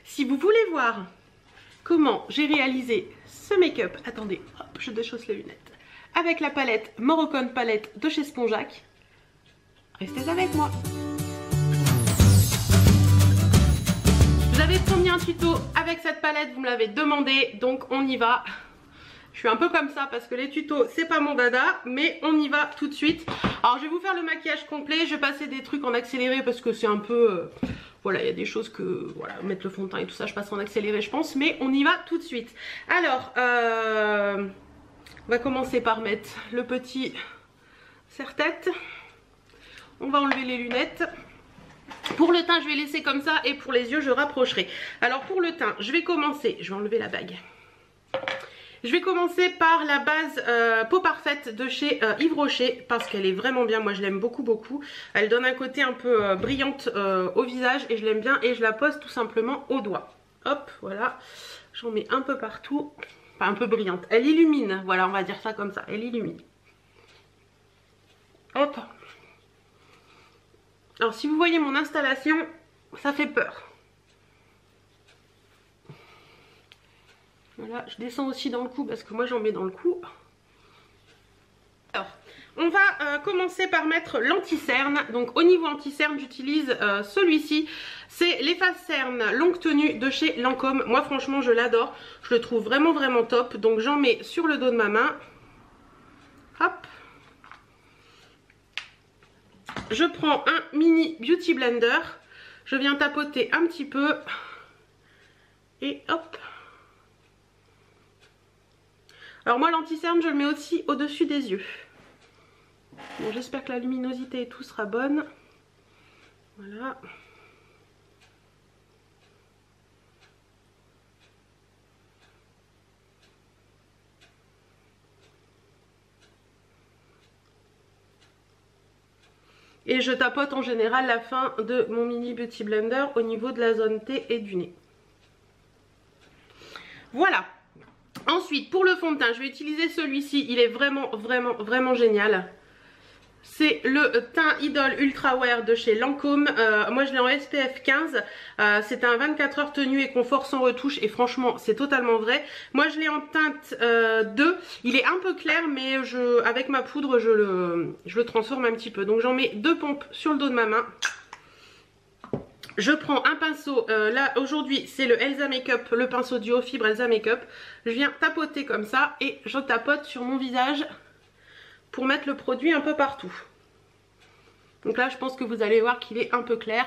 Si vous voulez voir comment j'ai réalisé ce make-up, attendez, hop, je déchausse les lunettes, avec la palette Moroccan Palette de chez Spongeac, restez avec moi. Je vous avais promis un tuto avec cette palette, vous me l'avez demandé, donc on y va. Je suis un peu comme ça parce que les tutos c'est pas mon dada, mais on y va tout de suite. Alors je vais vous faire le maquillage complet, je vais passer des trucs en accéléré parce que c'est un peu... voilà, il y a des choses que... voilà, mettre le fond de teint et tout ça, je passe en accéléré je pense, mais on y va tout de suite. Alors, on va commencer par mettre le petit serre-tête. On va enlever les lunettes. Pour le teint je vais laisser comme ça et pour les yeux je rapprocherai. Alors pour le teint je vais commencer, je vais enlever la bague. Je vais commencer par la base Peau Parfaite de chez Yves Rocher parce qu'elle est vraiment bien, moi je l'aime beaucoup. Elle donne un côté un peu brillante au visage et je l'aime bien et je la pose tout simplement au doigt. Hop, voilà, j'en mets un peu partout, enfin un peu brillante. Elle illumine, voilà on va dire ça comme ça, elle illumine. Hop. Alors si vous voyez mon installation, ça fait peur. Voilà, je descends aussi dans le cou parce que moi j'en mets dans le cou. Alors, on va commencer par mettre l'anti-cerne. Donc au niveau anti-cerne, j'utilise celui-ci. C'est l'efface cerne longue tenue de chez Lancôme. Moi franchement je l'adore. Je le trouve vraiment top. Donc j'en mets sur le dos de ma main. Hop. Je prends un mini Beauty Blender. Je viens tapoter un petit peu. Et hop. Alors moi l'anti-cerne je le mets aussi au-dessus des yeux. Bon, j'espère que la luminosité et tout sera bonne. Voilà. Et je tapote en général la fin de mon mini Beauty Blender au niveau de la zone T et du nez. Voilà. Ensuite, pour le fond de teint, je vais utiliser celui-ci. Il est vraiment génial. C'est le teint Idol Ultra Wear de chez Lancôme. Moi, je l'ai en SPF 15. C'est un 24 heures tenue et confort sans retouche. Et franchement, c'est totalement vrai. Moi, je l'ai en teinte 2. Il est un peu clair, mais avec ma poudre, je le transforme un petit peu. Donc, j'en mets 2 pompes sur le dos de ma main. Je prends un pinceau, là aujourd'hui c'est le Elsa Makeup, le pinceau duo fibre Elsa Makeup. Je viens tapoter comme ça et je tapote sur mon visage pour mettre le produit un peu partout. Donc là je pense que vous allez voir qu'il est un peu clair.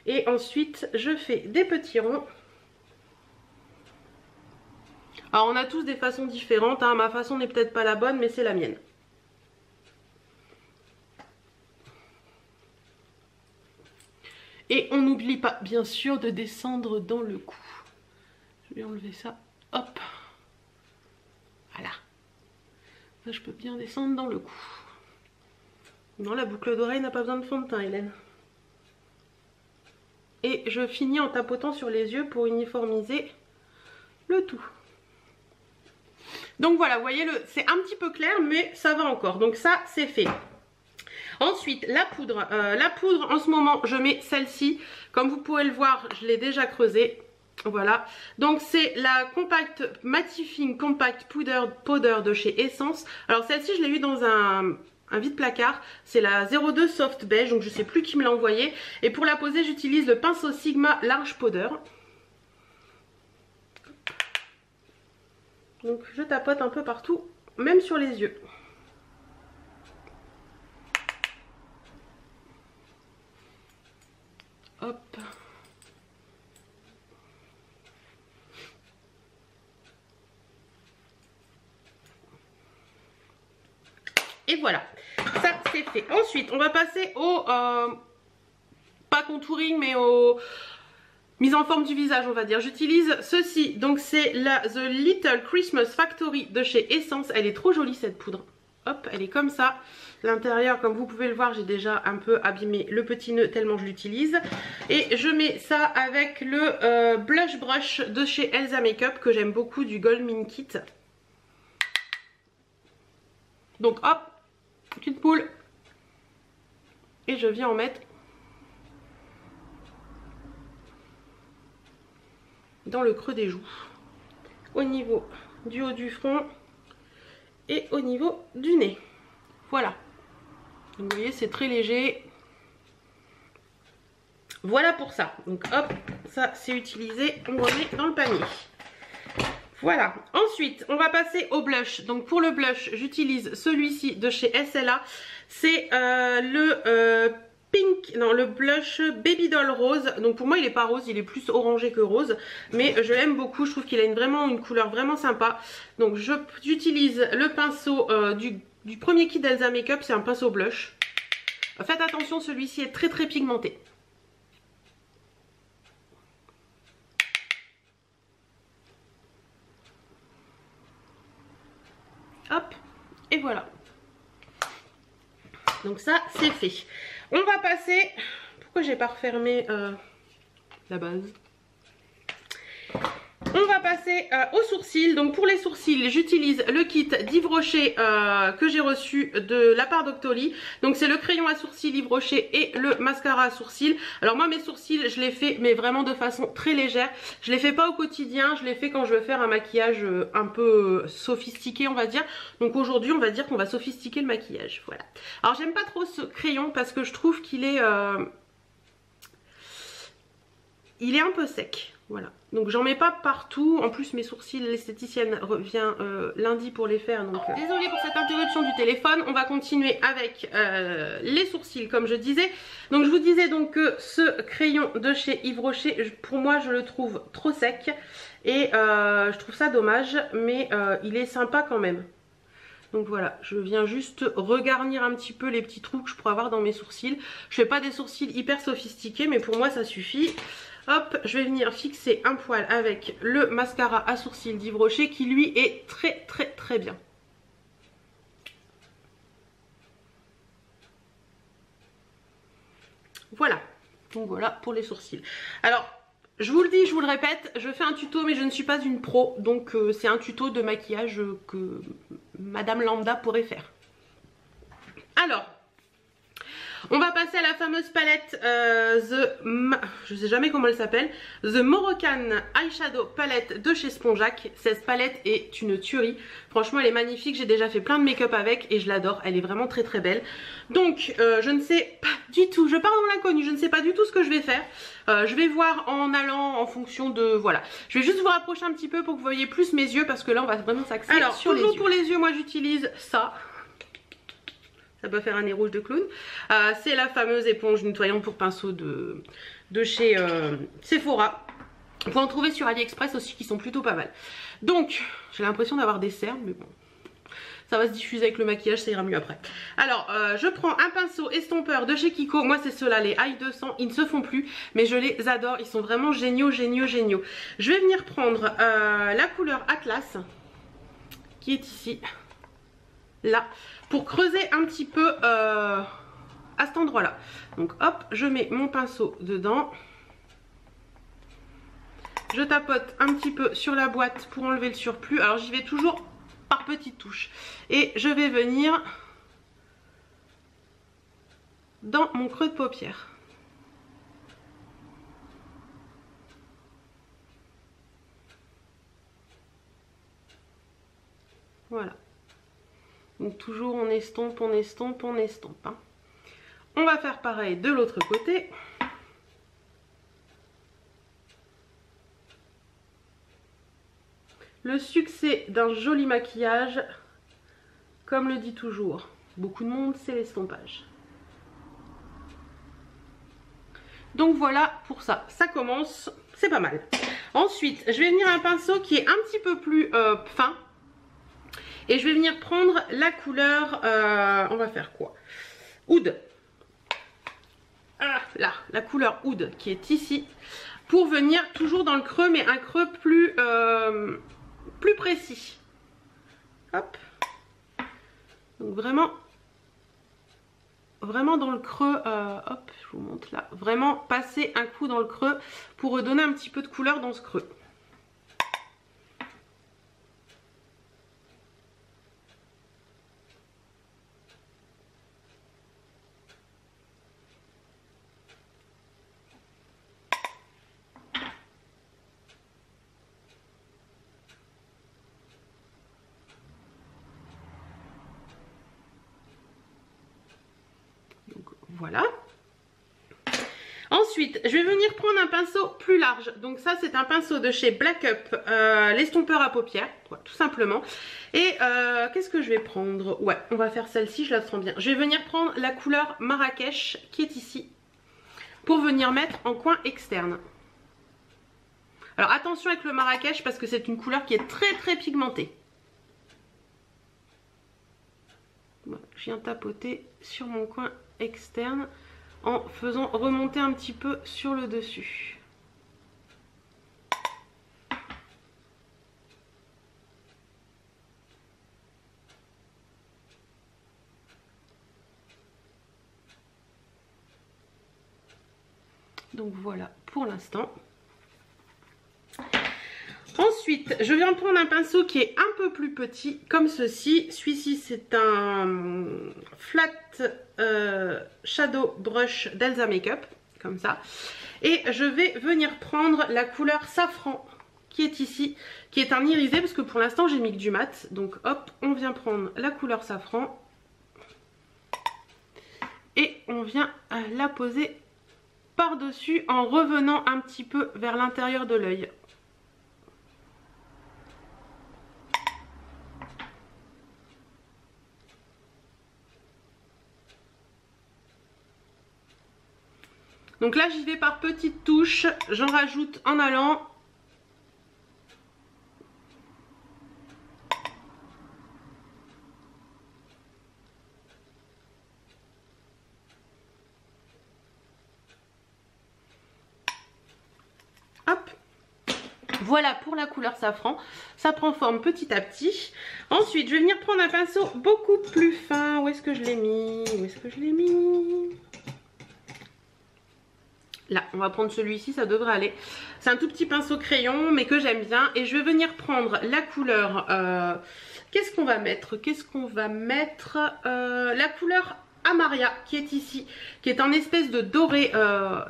Et ensuite je fais des petits ronds. Alors on a tous des façons différentes, hein. Ma façon n'est peut-être pas la bonne mais c'est la mienne. Et on n'oublie pas, bien sûr, de descendre dans le cou. Je vais enlever ça. Hop. Voilà. Là, je peux bien descendre dans le cou. Non, la boucle d'oreille n'a pas besoin de fond de teint, Hélène. Et je finis en tapotant sur les yeux pour uniformiser le tout. Donc voilà, vous voyez, c'est un petit peu clair, mais ça va encore. Donc ça, c'est fait. Ensuite, la poudre. La poudre, en ce moment, je mets celle-ci. Comme vous pouvez le voir, je l'ai déjà creusée. Voilà. Donc, c'est la Compact Mattifying Compact Powder de chez Essence. Alors, celle-ci, je l'ai eu dans un vide placard. C'est la 02 Soft Beige. Donc, je ne sais plus qui me l'a envoyé. Et pour la poser, j'utilise le pinceau Sigma Large Powder. Donc, je tapote un peu partout, même sur les yeux. Hop. Et voilà, ça c'est fait. Ensuite, on va passer au, pas contouring, mais au mise en forme du visage, on va dire. J'utilise ceci, donc c'est la The Little Christmas Factory de chez Essence. Elle est trop jolie cette poudre. Hop, elle est comme ça. L'intérieur, comme vous pouvez le voir, j'ai déjà un peu abîmé le petit nœud tellement je l'utilise. Et je mets ça avec le Blush Brush de chez Elsa Makeup que j'aime beaucoup, du Gold Mint Kit. Donc hop, petite poule. Et je viens en mettre dans le creux des joues, au niveau du haut du front et au niveau du nez. Voilà. Donc vous voyez, c'est très léger. Voilà pour ça. Donc hop, ça c'est utilisé. On remet dans le panier. Voilà. Ensuite, on va passer au blush. Donc pour le blush, j'utilise celui-ci de chez SLA. C'est le blush Baby Doll Rose. Donc pour moi il est pas rose, il est plus orangé que rose, mais je l'aime beaucoup, je trouve qu'il a vraiment une couleur vraiment sympa. Donc j'utilise le pinceau du premier kit d'Elsa Makeup, c'est un pinceau blush. Faites attention, celui-ci est très très pigmenté. Hop, et voilà. Donc ça c'est fait. On va passer, pourquoi j'ai pas refermé la base? On va passer aux sourcils. Donc pour les sourcils, j'utilise le kit d'Yves Rocher que j'ai reçu de la part d'Octoly. Donc c'est le crayon à sourcils Yves Rocher et le mascara à sourcils. Alors moi mes sourcils, je les fais mais vraiment de façon très légère. Je les fais pas au quotidien, je les fais quand je veux faire un maquillage un peu sophistiqué on va dire. Donc aujourd'hui on va dire qu'on va sophistiquer le maquillage. Voilà. Alors j'aime pas trop ce crayon parce que je trouve qu'il est un peu sec. Voilà, donc j'en mets pas partout. En plus mes sourcils, l'esthéticienne revient lundi pour les faire. Donc désolée pour cette interruption du téléphone. On va continuer avec les sourcils comme je disais. Donc je vous disais donc que ce crayon de chez Yves Rocher, pour moi je le trouve trop sec. Et je trouve ça dommage, mais il est sympa quand même. Donc voilà, je viens juste regarnir un petit peu les petits trous que je pourrais avoir dans mes sourcils. Je fais pas des sourcils hyper sophistiqués, mais pour moi ça suffit. Hop, je vais venir fixer un poil avec le mascara à sourcils d'Yves Rocher qui lui est très très très bien. Voilà, donc voilà pour les sourcils. Alors, je vous le dis, je vous le répète, je fais un tuto mais je ne suis pas une pro. Donc c'est un tuto de maquillage que Madame Lambda pourrait faire. Alors, on va passer à la fameuse palette je sais jamais comment elle s'appelle, The Moroccan Eyeshadow Palette de chez Spongeac. Cette palette est une tuerie. Franchement elle est magnifique, j'ai déjà fait plein de make-up avec et je l'adore, elle est vraiment très très belle. Donc je ne sais pas du tout, je pars dans l'inconnu, je ne sais pas du tout ce que je vais faire. Je vais voir en allant en fonction de... Voilà, je vais juste vous rapprocher un petit peu pour que vous voyez plus mes yeux parce que là on va vraiment s'axer sur les yeux. Alors toujours pour les yeux, moi j'utilise ça. Ça peut faire un nez rouge de clown. C'est la fameuse éponge nettoyante pour pinceau de chez Sephora. Vous pouvez en trouver sur AliExpress aussi qui sont plutôt pas mal. Donc, j'ai l'impression d'avoir des cernes, mais bon. Ça va se diffuser avec le maquillage, ça ira mieux après. Alors, je prends un pinceau estompeur de chez Kiko. Moi, c'est ceux-là, les High 200. Ils ne se font plus, mais je les adore. Ils sont vraiment géniaux, géniaux, géniaux. Je vais venir prendre la couleur Atlas, qui est ici. Là, pour creuser un petit peu à cet endroit là. Donc hop, je mets mon pinceau dedans, je tapote un petit peu sur la boîte pour enlever le surplus. Alors j'y vais toujours par petites touches et je vais venir dans mon creux de paupière. Voilà. Donc toujours on estompe, on estompe, on estompe. Hein. On va faire pareil de l'autre côté. Le succès d'un joli maquillage, comme le dit toujours beaucoup de monde, c'est l'estompage. Donc voilà pour ça, ça commence, c'est pas mal. Ensuite, je vais venir un pinceau qui est un petit peu plus fin. Et je vais venir prendre la couleur, on va faire quoi? Oud. Ah, là, la couleur Oud qui est ici. Pour venir toujours dans le creux, mais un creux plus précis. Hop. Donc vraiment dans le creux, hop, je vous montre là. Vraiment passer un coup dans le creux pour redonner un petit peu de couleur dans ce creux. Voilà. Ensuite, je vais venir prendre un pinceau plus large. Donc ça, c'est un pinceau de chez Black Up, l'estompeur à paupières, voilà, tout simplement. Et qu'est-ce que je vais prendre? Ouais, on va faire celle-ci, je la sens bien. Je vais venir prendre la couleur Marrakech qui est ici, pour venir mettre en coin externe. Alors attention avec le Marrakech parce que c'est une couleur qui est très pigmentée. Voilà, je viens tapoter sur mon coin externe en faisant remonter un petit peu sur le dessus. Donc voilà pour l'instant. Ensuite, je viens prendre un pinceau qui est un peu plus petit, comme ceci. Celui-ci, c'est un flat shadow brush d'Elsa Makeup, comme ça. Et je vais venir prendre la couleur safran qui est ici, qui est un irisé, parce que pour l'instant, j'ai mis que du mat. Donc hop, on vient prendre la couleur safran. Et on vient la poser par-dessus en revenant un petit peu vers l'intérieur de l'œil. Donc là j'y vais par petites touches, j'en rajoute en allant. Hop. Voilà pour la couleur safran, ça prend forme petit à petit. Ensuite je vais venir prendre un pinceau beaucoup plus fin. Où est-ce que je l'ai mis? Où est-ce que je l'ai mis? Là, on va prendre celui-ci, ça devrait aller. C'est un tout petit pinceau crayon, mais que j'aime bien. Et je vais venir prendre la couleur... qu'est-ce qu'on va mettre? La couleur Amaria, qui est ici. Qui est en espèce de doré,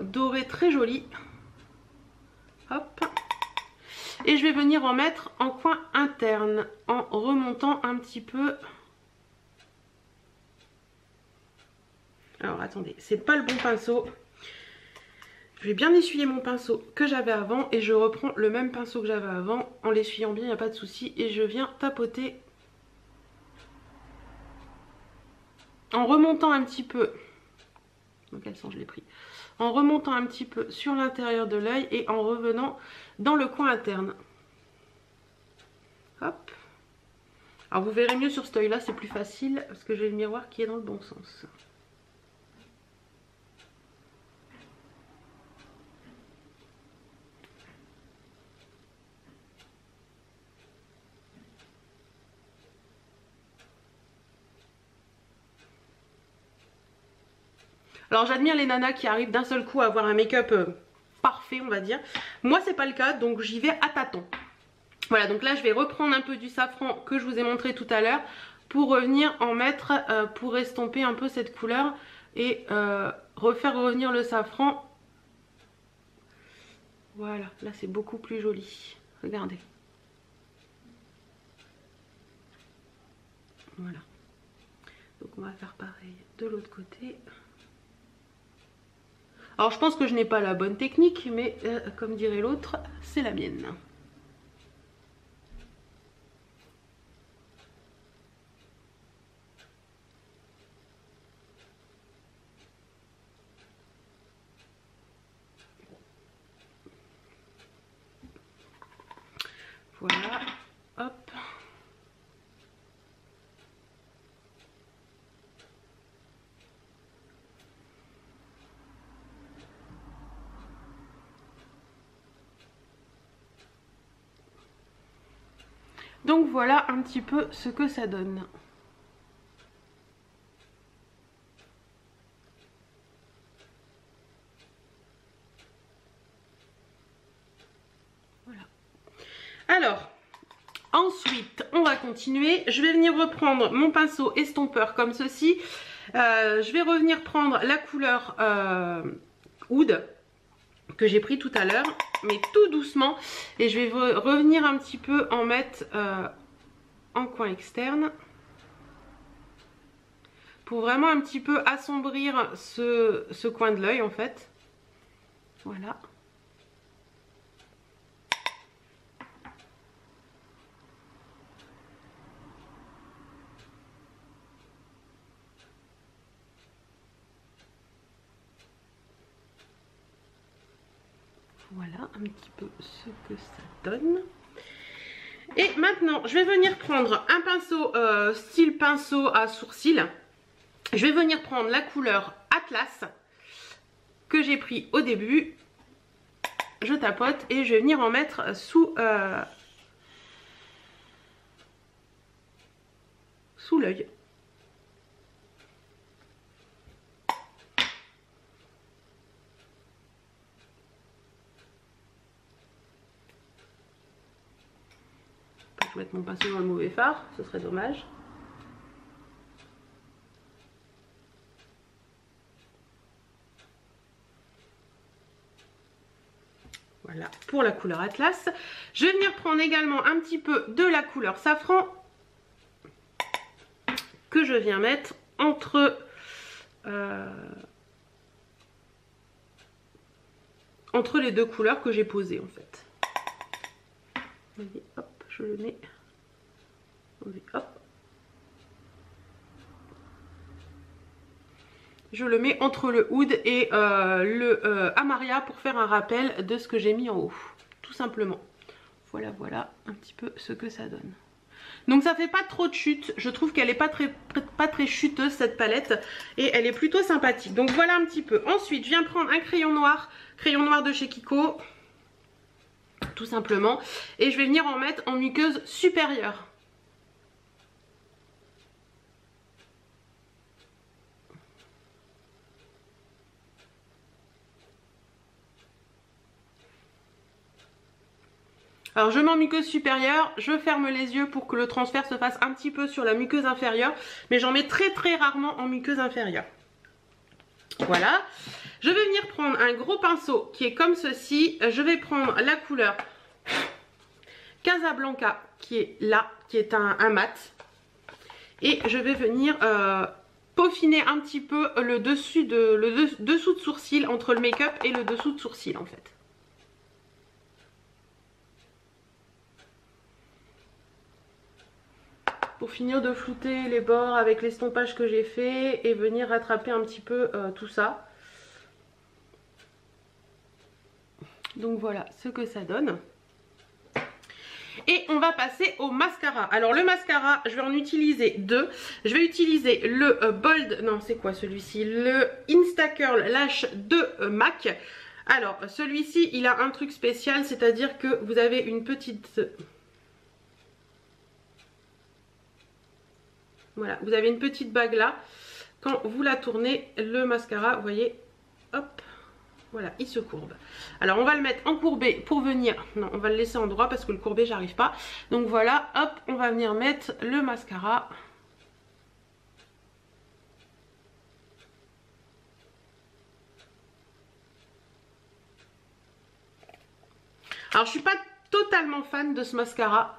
doré très joli. Hop. Et je vais venir en mettre en coin interne, en remontant un petit peu. Alors, attendez, c'est pas le bon pinceau. Je vais bien essuyer mon pinceau que j'avais avant et je reprends le même pinceau que j'avais avant en l'essuyant bien, il n'y a pas de souci. Et je viens tapoter en remontant un petit peu. Dans quel sens je l'ai pris? En remontant un petit peu sur l'intérieur de l'œil et en revenant dans le coin interne. Hop. Alors vous verrez mieux sur cet œil là, c'est plus facile parce que j'ai le miroir qui est dans le bon sens. Alors j'admire les nanas qui arrivent d'un seul coup à avoir un make-up parfait, on va dire. Moi c'est pas le cas, donc j'y vais à tâtons. Voilà, donc là je vais reprendre un peu du safran que je vous ai montré tout à l'heure pour revenir en mettre, pour estomper un peu cette couleur et refaire revenir le safran. Voilà, là c'est beaucoup plus joli. Regardez. Voilà. Donc on va faire pareil de l'autre côté. Alors je pense que je n'ai pas la bonne technique, mais comme dirait l'autre, c'est la mienne. Voilà, hop. Donc voilà un petit peu ce que ça donne. Voilà. Alors, ensuite, on va continuer. Je vais venir reprendre mon pinceau estompeur comme ceci. Je vais revenir prendre la couleur Oud que j'ai pris tout à l'heure, mais tout doucement. Et je vais revenir un petit peu en mettre en coin externe pour vraiment un petit peu assombrir ce coin de l'œil en fait. Voilà. Voilà un petit peu ce que ça donne. Et maintenant, je vais venir prendre un pinceau style pinceau à sourcils. Je vais venir prendre la couleur Atlas que j'ai pris au début. Je tapote et je vais venir en mettre sous l'œil. Je vais mettre mon pinceau dans le mauvais fard, ce serait dommage. Voilà pour la couleur Atlas. Je vais venir prendre également un petit peu de la couleur Safran que je viens mettre entre les deux couleurs que j'ai posées en fait. Voyez, hop, je le mets. Hop. Je le mets entre le oud et le Amaria pour faire un rappel de ce que j'ai mis en haut. Tout simplement. Voilà, voilà un petit peu ce que ça donne. Donc ça fait pas trop de chute. Je trouve qu'elle est pas très chuteuse cette palette. Et elle est plutôt sympathique. Donc voilà un petit peu. Ensuite, je viens prendre un crayon noir de chez Kiko. Tout simplement. Et je vais venir en mettre en muqueuse supérieure. Alors je mets en muqueuse supérieure, je ferme les yeux pour que le transfert se fasse un petit peu sur la muqueuse inférieure, mais j'en mets très rarement en muqueuse inférieure. Voilà, je vais venir prendre un gros pinceau qui est comme ceci, je vais prendre la couleur Casablanca qui est là, qui est un mat, et je vais venir peaufiner un petit peu le dessous de sourcil, entre le make-up et le dessous de sourcil en fait. Pour finir de flouter les bords avec l'estompage que j'ai fait et venir rattraper un petit peu tout ça. Donc voilà ce que ça donne. Et on va passer au mascara. Alors le mascara, je vais en utiliser deux. Je vais utiliser le Bold, non c'est quoi celui-ci? Le Instacurl Lash de MAC. Alors celui-ci, il a un truc spécial, c'est-à-dire que vous avez une petite... Voilà, vous avez une petite bague là. Quand vous la tournez, le mascara, vous voyez, hop, voilà, il se courbe. Alors on va le mettre en courbé pour venir, non, on va le laisser en droit parce que le courbé, j'arrive pas. Donc voilà, hop, on va venir mettre le mascara. Alors je suis pas totalement fan de ce mascara.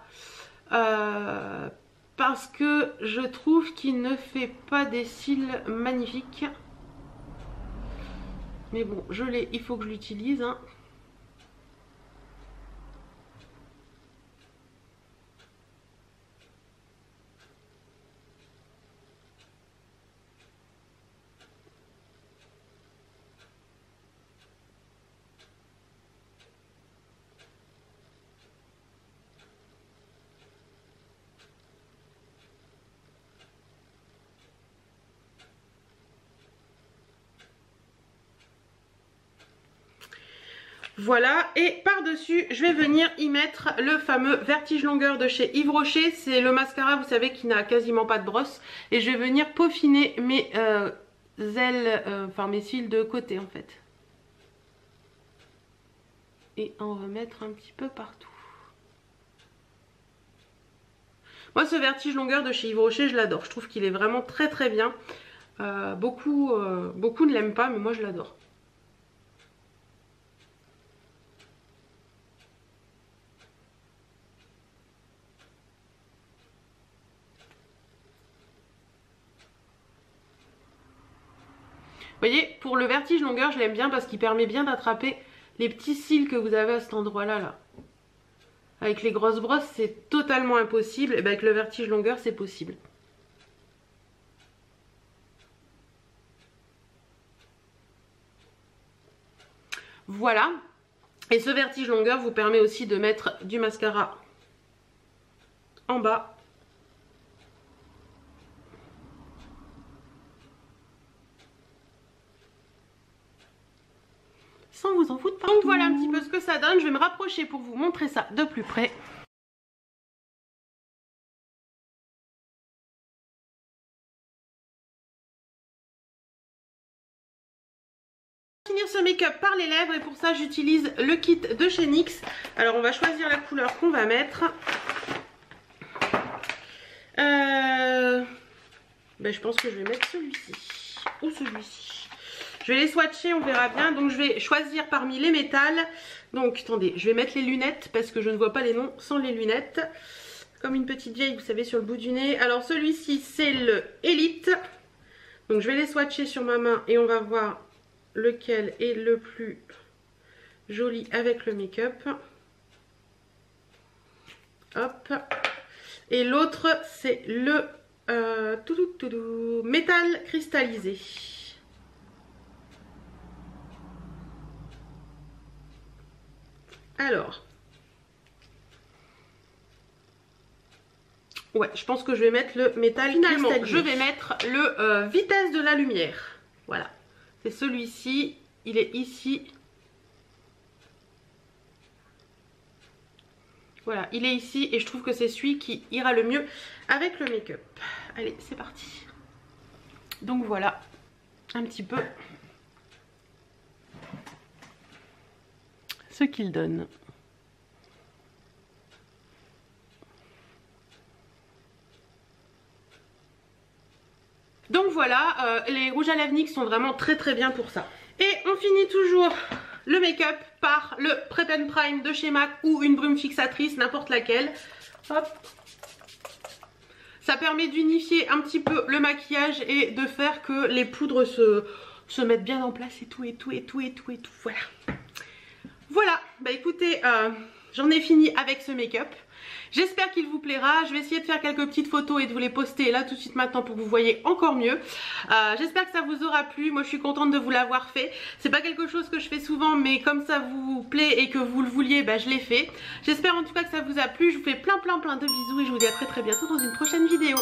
Parce que je trouve qu'il ne fait pas des cils magnifiques. Mais bon, je l'ai, il faut que je l'utilise. Hein. Voilà, et par-dessus, je vais venir y mettre le fameux Vertige Longueur de chez Yves Rocher. C'est le mascara, vous savez, qui n'a quasiment pas de brosse. Et je vais venir peaufiner mes ailes, enfin mes cils de côté en fait. Et en remettre un petit peu partout. Moi, ce Vertige Longueur de chez Yves Rocher, je l'adore. Je trouve qu'il est vraiment très bien. Beaucoup ne l'aiment pas, mais moi je l'adore. voyez, pour le vertige longueur, je l'aime bien parce qu'il permet bien d'attraper les petits cils que vous avez à cet endroit-là. Là. Avec les grosses brosses, c'est totalement impossible. Et bien avec le vertige longueur, c'est possible. Voilà. Et ce vertige longueur vous permet aussi de mettre du mascara en bas. Sans vous en foutre partout. Donc voilà un petit peu ce que ça donne. Je vais me rapprocher pour vous montrer ça de plus près. Finir ce make-up par les lèvres et pour ça j'utilise le kit de chez NYX. Alors on va choisir la couleur qu'on va mettre. Je pense que je vais mettre celui-ci ou celui-ci. Je vais les swatcher, on verra bien. Donc je vais choisir parmi les métals. Donc attendez, je vais mettre les lunettes parce que je ne vois pas les noms sans les lunettes. Comme une petite vieille, vous savez, sur le bout du nez. Alors celui-ci c'est le Elite. Donc je vais les swatcher sur ma main et on va voir lequel est le plus joli avec le make-up. Hop. Et l'autre c'est le métal cristallisé. Alors. Ouais, je pense que je vais mettre le métal finalement. Je vais mettre le vitesse de la lumière. Voilà. C'est celui-ci. Il est ici. Voilà, il est ici et je trouve que c'est celui qui ira le mieux avec le make-up. Allez, c'est parti. Donc voilà, un petit peu ce qu'il donne. Donc voilà, les rouges à lèvres NYX sont vraiment très très bien pour ça. Et on finit toujours le make-up par le Prep and Prime de chez MAC ou une brume fixatrice, n'importe laquelle. Hop. Ça permet d'unifier un petit peu le maquillage et de faire que les poudres se mettent bien en place et tout. Voilà. Voilà, bah écoutez, j'en ai fini avec ce make-up. J'espère qu'il vous plaira. Je vais essayer de faire quelques petites photos et de vous les poster là tout de suite maintenant pour que vous voyez encore mieux. J'espère que ça vous aura plu. Moi je suis contente de vous l'avoir fait. C'est pas quelque chose que je fais souvent, mais comme ça vous plaît et que vous le vouliez, bah je l'ai fait. J'espère en tout cas que ça vous a plu. Je vous fais plein de bisous et je vous dis à très bientôt dans une prochaine vidéo.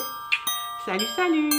Salut.